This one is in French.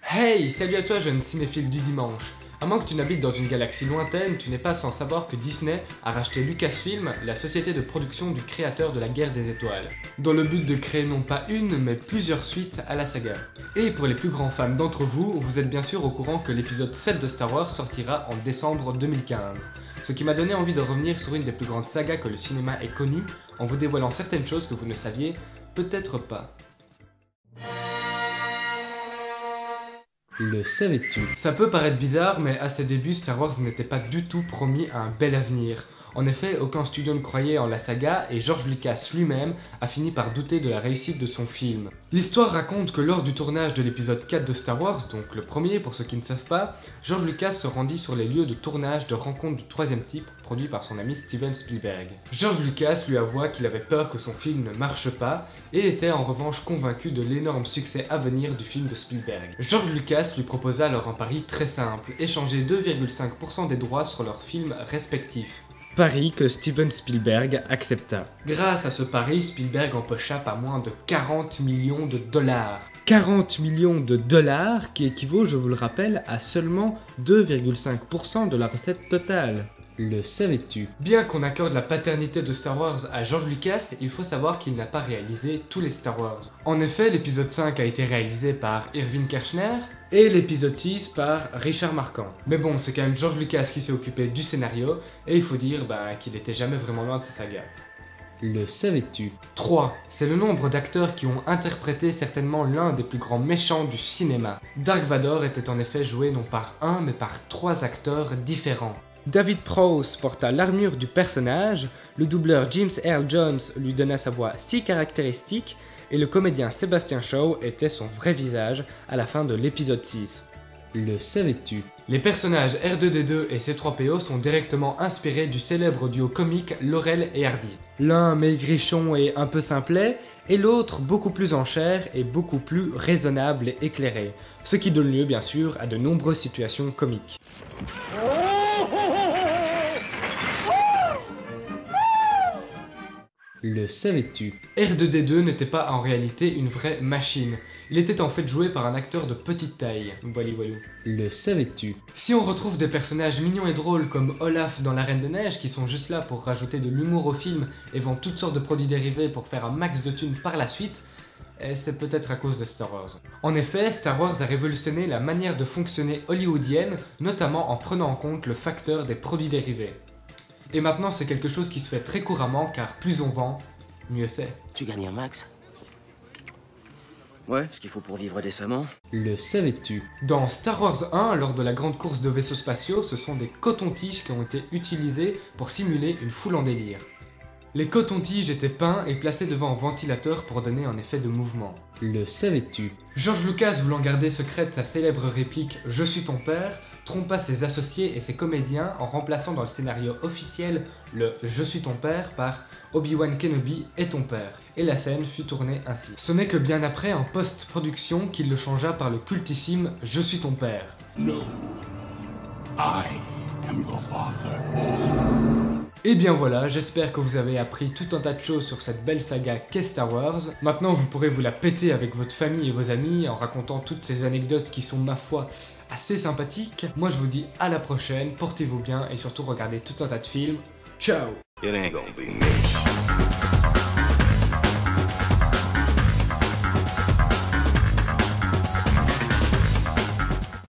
Hey, salut à toi jeune cinéphile du dimanche. À moins que tu n'habites dans une galaxie lointaine, tu n'es pas sans savoir que Disney a racheté Lucasfilm, la société de production du créateur de la Guerre des Étoiles, dans le but de créer non pas une, mais plusieurs suites à la saga. Et pour les plus grands fans d'entre vous, vous êtes bien sûr au courant que l'épisode 7 de Star Wars sortira en décembre 2015. Ce qui m'a donné envie de revenir sur une des plus grandes sagas que le cinéma ait connue, en vous dévoilant certaines choses que vous ne saviez peut-être pas. Le savais-tu? Ça peut paraître bizarre, mais à ses débuts, Star Wars n'était pas du tout promis à un bel avenir. En effet, aucun studio ne croyait en la saga et George Lucas lui-même a fini par douter de la réussite de son film. L'histoire raconte que lors du tournage de l'épisode 4 de Star Wars, donc le premier pour ceux qui ne savent pas, George Lucas se rendit sur les lieux de tournage de Rencontre du troisième type, produit par son ami Steven Spielberg. George Lucas lui avoua qu'il avait peur que son film ne marche pas et était en revanche convaincu de l'énorme succès à venir du film de Spielberg. George Lucas lui proposa alors un pari très simple, échanger 2,5% des droits sur leurs films respectifs. Pari que Steven Spielberg accepta. Grâce à ce pari, Spielberg empocha pas moins de 40 millions de dollars. 40 millions de dollars qui équivaut, je vous le rappelle, à seulement 2,5% de la recette totale. Le savais-tu? Bien qu'on accorde la paternité de Star Wars à George Lucas, il faut savoir qu'il n'a pas réalisé tous les Star Wars. En effet, l'épisode 5 a été réalisé par Irving Kershner et l'épisode 6 par Richard Marquand. Mais bon, c'est quand même George Lucas qui s'est occupé du scénario et il faut dire qu'il était jamais vraiment loin de sa saga. Le savais-tu? 3. C'est le nombre d'acteurs qui ont interprété certainement l'un des plus grands méchants du cinéma. Dark Vador était en effet joué non par un mais par 3 acteurs différents. David Prowse porta l'armure du personnage, le doubleur James Earl Jones lui donna sa voix si caractéristique, et le comédien Sebastian Shaw était son vrai visage à la fin de l'épisode 6. Le savais-tu? Les personnages R2-D2 et C3PO sont directement inspirés du célèbre duo comique Laurel et Hardy. L'un maigrichon et un peu simplet, et l'autre beaucoup plus en chair et beaucoup plus raisonnable et éclairé, ce qui donne lieu bien sûr à de nombreuses situations comiques. Le savais-tu? R2-D2 n'était pas en réalité une vraie machine. Il était en fait joué par un acteur de petite taille. Voilou. Le savais-tu? Si on retrouve des personnages mignons et drôles comme Olaf dans La Reine des Neiges qui sont juste là pour rajouter de l'humour au film et vendent toutes sortes de produits dérivés pour faire un max de thunes par la suite, c'est peut-être à cause de Star Wars. En effet, Star Wars a révolutionné la manière de fonctionner hollywoodienne, notamment en prenant en compte le facteur des produits dérivés. Et maintenant c'est quelque chose qui se fait très couramment car plus on vend, mieux c'est. Tu gagnes un max? Ouais, ce qu'il faut pour vivre décemment. Le savais-tu? Dans Star Wars 1, lors de la grande course de vaisseaux spatiaux, ce sont des cotons-tiges qui ont été utilisés pour simuler une foule en délire. Les cotons-tiges étaient peints et placés devant un ventilateur pour donner un effet de mouvement. Le savais-tu? George Lucas, voulant garder secrète sa célèbre réplique « Je suis ton père », trompa ses associés et ses comédiens en remplaçant dans le scénario officiel le « Je suis ton père » par « Obi-Wan Kenobi est ton père » et la scène fut tournée ainsi. Ce n'est que bien après, en post-production, qu'il le changea par le cultissime « Je suis ton père ». No, I am your father. Et bien voilà, j'espère que vous avez appris tout un tas de choses sur cette belle saga qu'est Star Wars. Maintenant vous pourrez vous la péter avec votre famille et vos amis en racontant toutes ces anecdotes qui sont, ma foi, assez sympathiques. Moi je vous dis à la prochaine, portez-vous bien et surtout regardez tout un tas de films. Ciao! It ain't gonna be me.